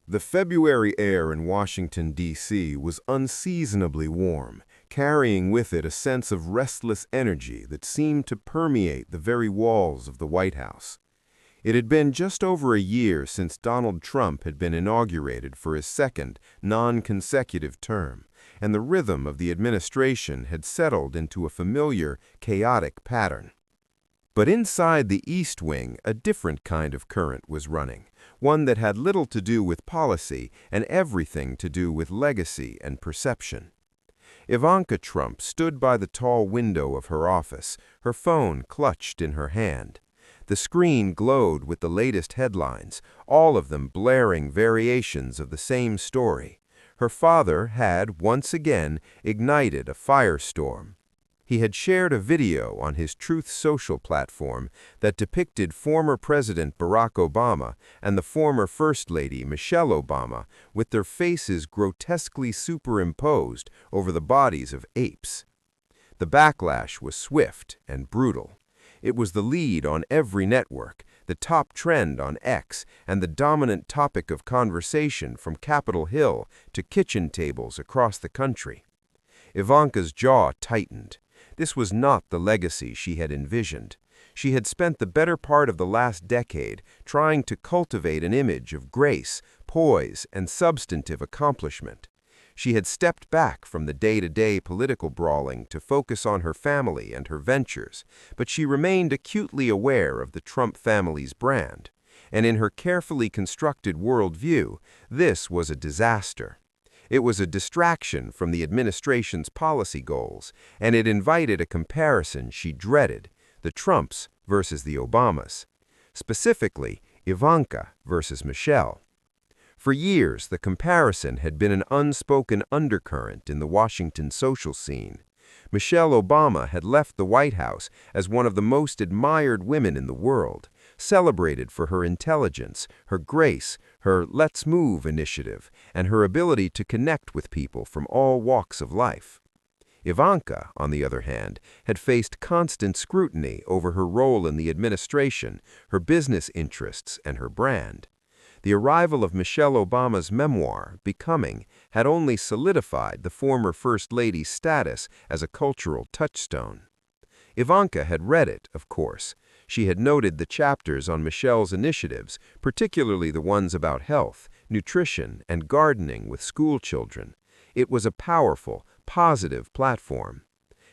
The February air in Washington, D.C. was unseasonably warm, carrying with it a sense of restless energy that seemed to permeate the very walls of the White House. It had been just over a year since Donald Trump had been inaugurated for his second, non-consecutive term, and the rhythm of the administration had settled into a familiar, chaotic pattern. But inside the East Wing, a different kind of current was running, one that had little to do with policy and everything to do with legacy and perception. Ivanka Trump stood by the tall window of her office, her phone clutched in her hand. The screen glowed with the latest headlines, all of them blaring variations of the same story. Her father had, once again, ignited a firestorm. He had shared a video on his Truth Social platform that depicted former President Barack Obama and the former First Lady Michelle Obama with their faces grotesquely superimposed over the bodies of apes. The backlash was swift and brutal. It was the lead on every network, the top trend on X, and the dominant topic of conversation from Capitol Hill to kitchen tables across the country. Ivanka's jaw tightened. This was not the legacy she had envisioned. She had spent the better part of the last decade trying to cultivate an image of grace, poise, and substantive accomplishment. She had stepped back from the day-to-day political brawling to focus on her family and her ventures, but she remained acutely aware of the Trump family's brand. And in her carefully constructed worldview, this was a disaster. It was a distraction from the administration's policy goals, and it invited a comparison she dreaded, the Trumps versus the Obamas. Specifically, Ivanka versus Michelle. For years, the comparison had been an unspoken undercurrent in the Washington social scene. Michelle Obama had left the White House as one of the most admired women in the world, celebrated for her intelligence, her grace, her Let's Move initiative, and her ability to connect with people from all walks of life. Ivanka, on the other hand, had faced constant scrutiny over her role in the administration, her business interests, and her brand. The arrival of Michelle Obama's memoir, Becoming, had only solidified the former First Lady's status as a cultural touchstone. Ivanka had read it, of course. She had noted the chapters on Michelle's initiatives, particularly the ones about health, nutrition, and gardening with school children. It was a powerful, positive platform.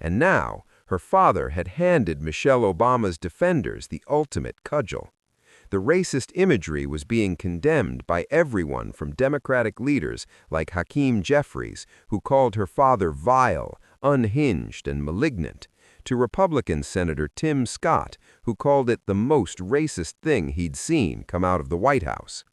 And now, her father had handed Michelle Obama's defenders the ultimate cudgel. The racist imagery was being condemned by everyone from Democratic leaders like Hakeem Jeffries, who called her father vile, unhinged, and malignant, to Republican Senator Tim Scott, who called it the most racist thing he'd seen come out of the White House.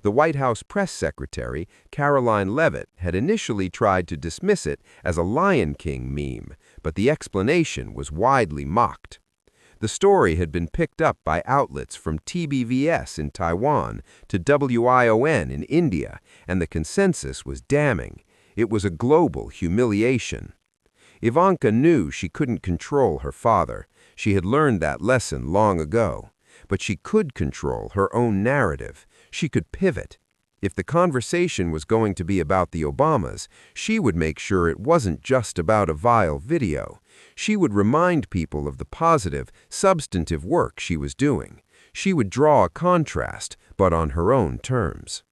The White House press secretary, Caroline Leavitt, had initially tried to dismiss it as a Lion King meme, but the explanation was widely mocked. The story had been picked up by outlets from TBVS in Taiwan to WION in India, and the consensus was damning. It was a global humiliation. Ivanka knew she couldn't control her father. She had learned that lesson long ago. But she could control her own narrative. She could pivot. If the conversation was going to be about the Obamas, she would make sure it wasn't just about a vile video. She would remind people of the positive, substantive work she was doing. She would draw a contrast, but on her own terms.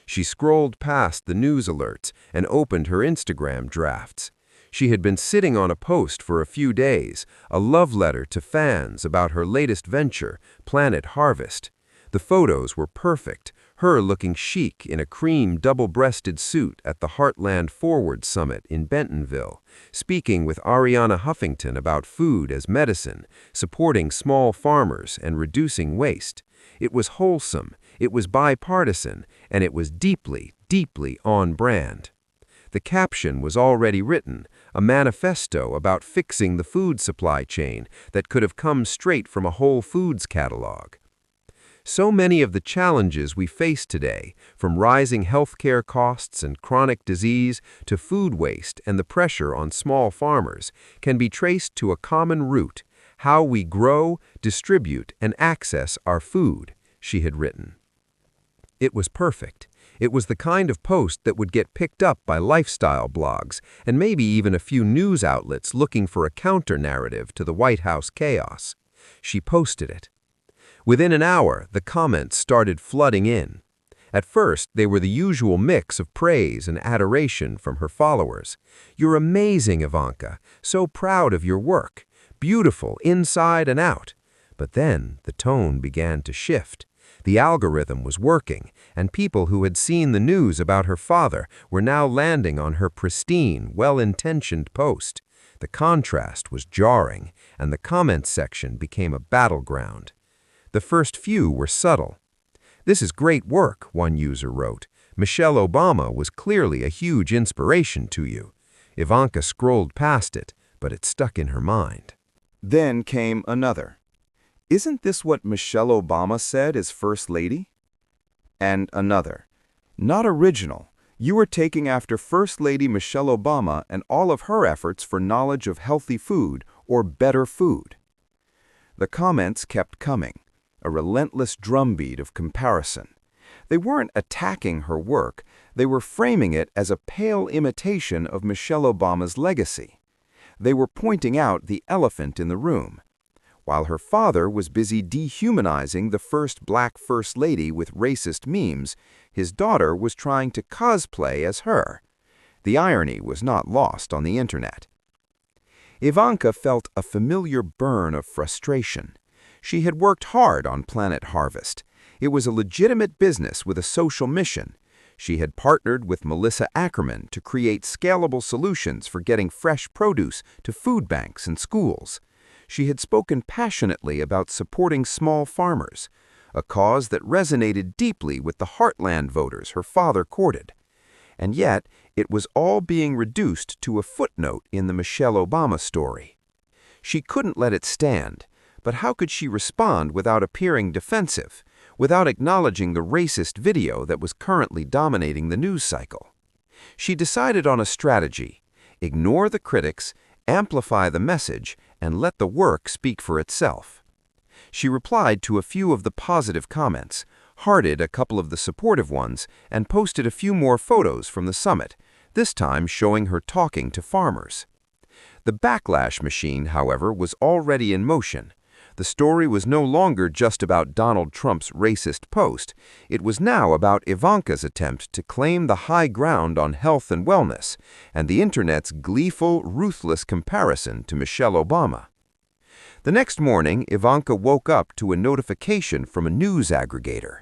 She scrolled past the news alerts and opened her Instagram drafts. She had been sitting on a post for a few days, a love letter to fans about her latest venture, Planet Harvest. The photos were perfect, her looking chic in a cream double-breasted suit at the Heartland Forward Summit in Bentonville, speaking with Ariana Huffington about food as medicine, supporting small farmers, and reducing waste. It was wholesome, it was bipartisan, and it was deeply, deeply on brand. The caption was already written, a manifesto about fixing the food supply chain that could have come straight from a Whole Foods catalog. So many of the challenges we face today, from rising healthcare costs and chronic disease to food waste and the pressure on small farmers, can be traced to a common root: how we grow, distribute, and access our food, she had written. It was perfect. It was the kind of post that would get picked up by lifestyle blogs and maybe even a few news outlets looking for a counter-narrative to the White House chaos. She posted it. Within an hour, the comments started flooding in. At first, they were the usual mix of praise and adoration from her followers. "You're amazing, Ivanka. So proud of your work. Beautiful inside and out." But then the tone began to shift. The algorithm was working, and people who had seen the news about her father were now landing on her pristine, well-intentioned post. The contrast was jarring, and the comments section became a battleground. The first few were subtle. "This is great work," one user wrote. "Michelle Obama was clearly a huge inspiration to you." Ivanka scrolled past it, but it stuck in her mind. Then came another. "Isn't this what Michelle Obama said as First Lady?" And another. "Not original. You are taking after First Lady Michelle Obama and all of her efforts for knowledge of healthy food or better food." The comments kept coming, a relentless drumbeat of comparison. They weren't attacking her work, they were framing it as a pale imitation of Michelle Obama's legacy. They were pointing out the elephant in the room. While her father was busy dehumanizing the first black First Lady with racist memes, his daughter was trying to cosplay as her. The irony was not lost on the internet. Ivanka felt a familiar burn of frustration. She had worked hard on Planet Harvest. It was a legitimate business with a social mission. She had partnered with Melissa Ackerman to create scalable solutions for getting fresh produce to food banks and schools. She had spoken passionately about supporting small farmers, a cause that resonated deeply with the heartland voters her father courted. And yet, it was all being reduced to a footnote in the Michelle Obama story. She couldn't let it stand, but how could she respond without appearing defensive, without acknowledging the racist video that was currently dominating the news cycle? She decided on a strategy: ignore the critics, amplify the message, and let the work speak for itself. She replied to a few of the positive comments, hearted a couple of the supportive ones, and posted a few more photos from the summit, this time showing her talking to farmers. The backlash machine, however, was already in motion. The story was no longer just about Donald Trump's racist post. It was now about Ivanka's attempt to claim the high ground on health and wellness, and the internet's gleeful, ruthless comparison to Michelle Obama. The next morning, Ivanka woke up to a notification from a news aggregator.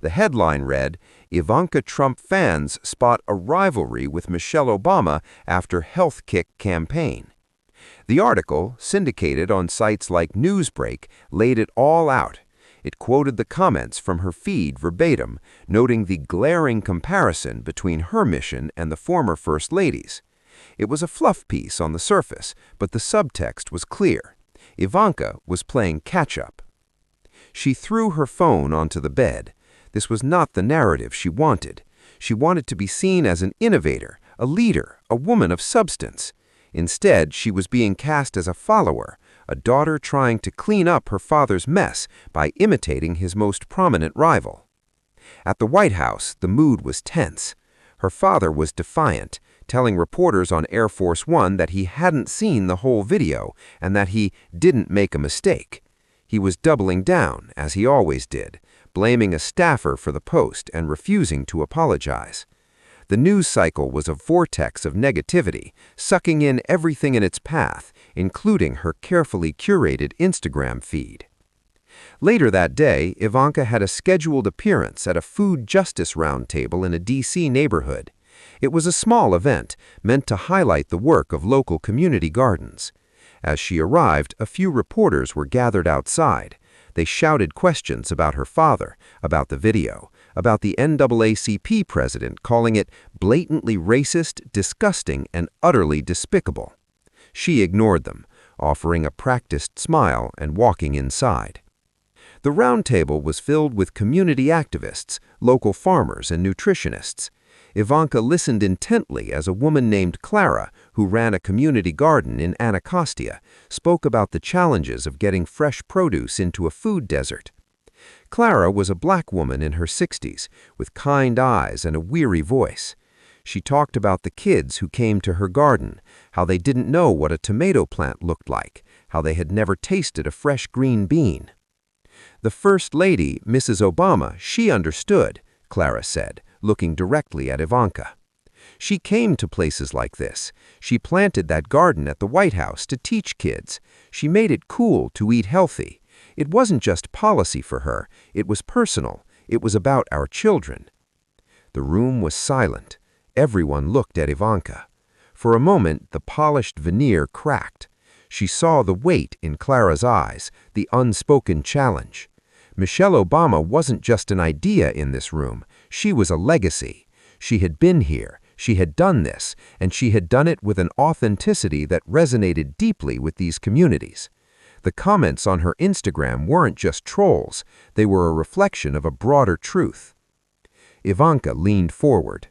The headline read, "Ivanka Trump fans spot a rivalry with Michelle Obama after health kick campaign." The article, syndicated on sites like Newsbreak, laid it all out. It quoted the comments from her feed verbatim, noting the glaring comparison between her mission and the former First Lady's. It was a fluff piece on the surface, but the subtext was clear. Ivanka was playing catch-up. She threw her phone onto the bed. This was not the narrative she wanted. She wanted to be seen as an innovator, a leader, a woman of substance. Instead, she was being cast as a follower, a daughter trying to clean up her father's mess by imitating his most prominent rival. At the White House, the mood was tense. Her father was defiant, telling reporters on Air Force One that he hadn't seen the whole video and that he didn't make a mistake. He was doubling down, as he always did, blaming a staffer for the post and refusing to apologize. The news cycle was a vortex of negativity, sucking in everything in its path, including her carefully curated Instagram feed. Later that day, Ivanka had a scheduled appearance at a food justice roundtable in a D.C. neighborhood. It was a small event, meant to highlight the work of local community gardens. As she arrived, a few reporters were gathered outside. They shouted questions about her father, about the video, about the NAACP president, calling it blatantly racist, disgusting, and utterly despicable. She ignored them, offering a practiced smile and walking inside. The roundtable was filled with community activists, local farmers, and nutritionists. Ivanka listened intently as a woman named Clara, who ran a community garden in Anacostia, spoke about the challenges of getting fresh produce into a food desert. Clara was a black woman in her 60s, with kind eyes and a weary voice. She talked about the kids who came to her garden, how they didn't know what a tomato plant looked like, how they had never tasted a fresh green bean. The First Lady, Mrs. Obama, she understood, Clara said, looking directly at Ivanka. She came to places like this. She planted that garden at the White House to teach kids. She made it cool to eat healthy. It wasn't just policy for her. It was personal. It was about our children. The room was silent. Everyone looked at Ivanka. For a moment, the polished veneer cracked. She saw the weight in Clara's eyes, the unspoken challenge. Michelle Obama wasn't just an idea in this room. She was a legacy. She had been here. She had done this, and she had done it with an authenticity that resonated deeply with these communities. The comments on her Instagram weren't just trolls. They were a reflection of a broader truth. Ivanka leaned forward.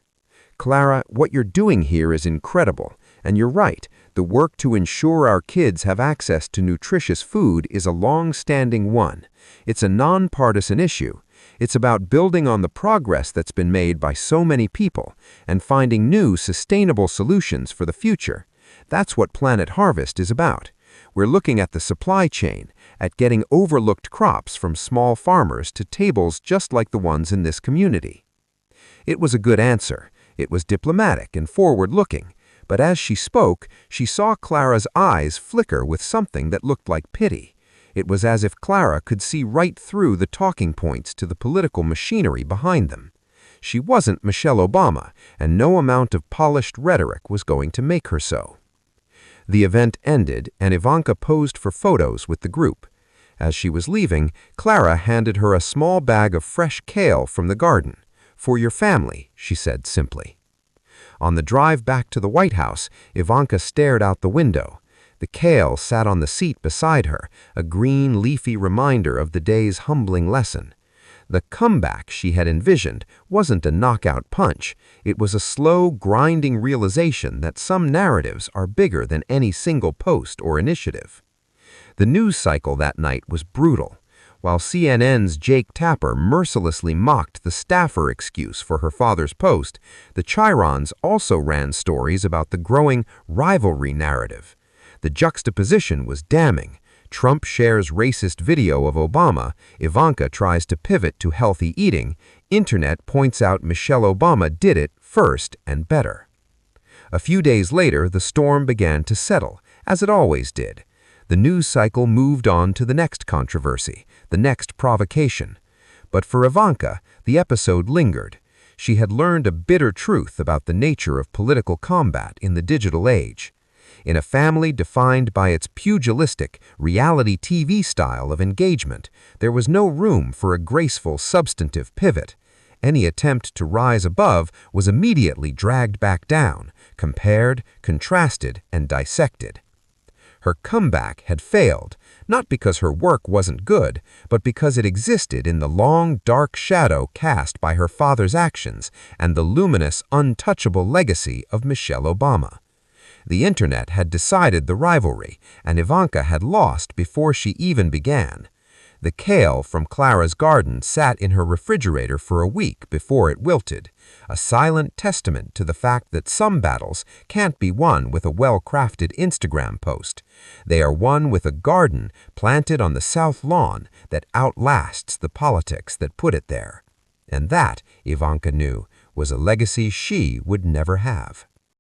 Clara, what you're doing here is incredible. And you're right, the work to ensure our kids have access to nutritious food is a long-standing one. It's a nonpartisan issue. It's about building on the progress that's been made by so many people and finding new, sustainable solutions for the future. That's what Planet Harvest is about. We're looking at the supply chain, at getting overlooked crops from small farmers to tables just like the ones in this community. It was a good answer. It was diplomatic and forward-looking. But as she spoke, she saw Clara's eyes flicker with something that looked like pity. It was as if Clara could see right through the talking points to the political machinery behind them. She wasn't Michelle Obama, and no amount of polished rhetoric was going to make her so. The event ended, and Ivanka posed for photos with the group. As she was leaving, Clara handed her a small bag of fresh kale from the garden. "For your family," she said simply. On the drive back to the White House, Ivanka stared out the window. The kale sat on the seat beside her, a green, leafy reminder of the day's humbling lesson. The comeback she had envisioned wasn't a knockout punch. It was a slow, grinding realization that some narratives are bigger than any single post or initiative. The news cycle that night was brutal. While CNN's Jake Tapper mercilessly mocked the staffer excuse for her father's post, the Chirons also ran stories about the growing rivalry narrative. The juxtaposition was damning. Trump shares racist video of Obama, Ivanka tries to pivot to healthy eating, Internet points out Michelle Obama did it first and better. A few days later, the storm began to settle, as it always did. The news cycle moved on to the next controversy, the next provocation. But for Ivanka, the episode lingered. She had learned a bitter truth about the nature of political combat in the digital age. In a family defined by its pugilistic, reality TV style of engagement, there was no room for a graceful, substantive pivot. Any attempt to rise above was immediately dragged back down, compared, contrasted, and dissected. Her comeback had failed, not because her work wasn't good, but because it existed in the long, dark shadow cast by her father's actions and the luminous, untouchable legacy of Michelle Obama. The Internet had decided the rivalry, and Ivanka had lost before she even began. The kale from Clara's garden sat in her refrigerator for a week before it wilted, a silent testament to the fact that some battles can't be won with a well-crafted Instagram post. They are won with a garden planted on the south lawn that outlasts the politics that put it there. And that, Ivanka knew, was a legacy she would never have.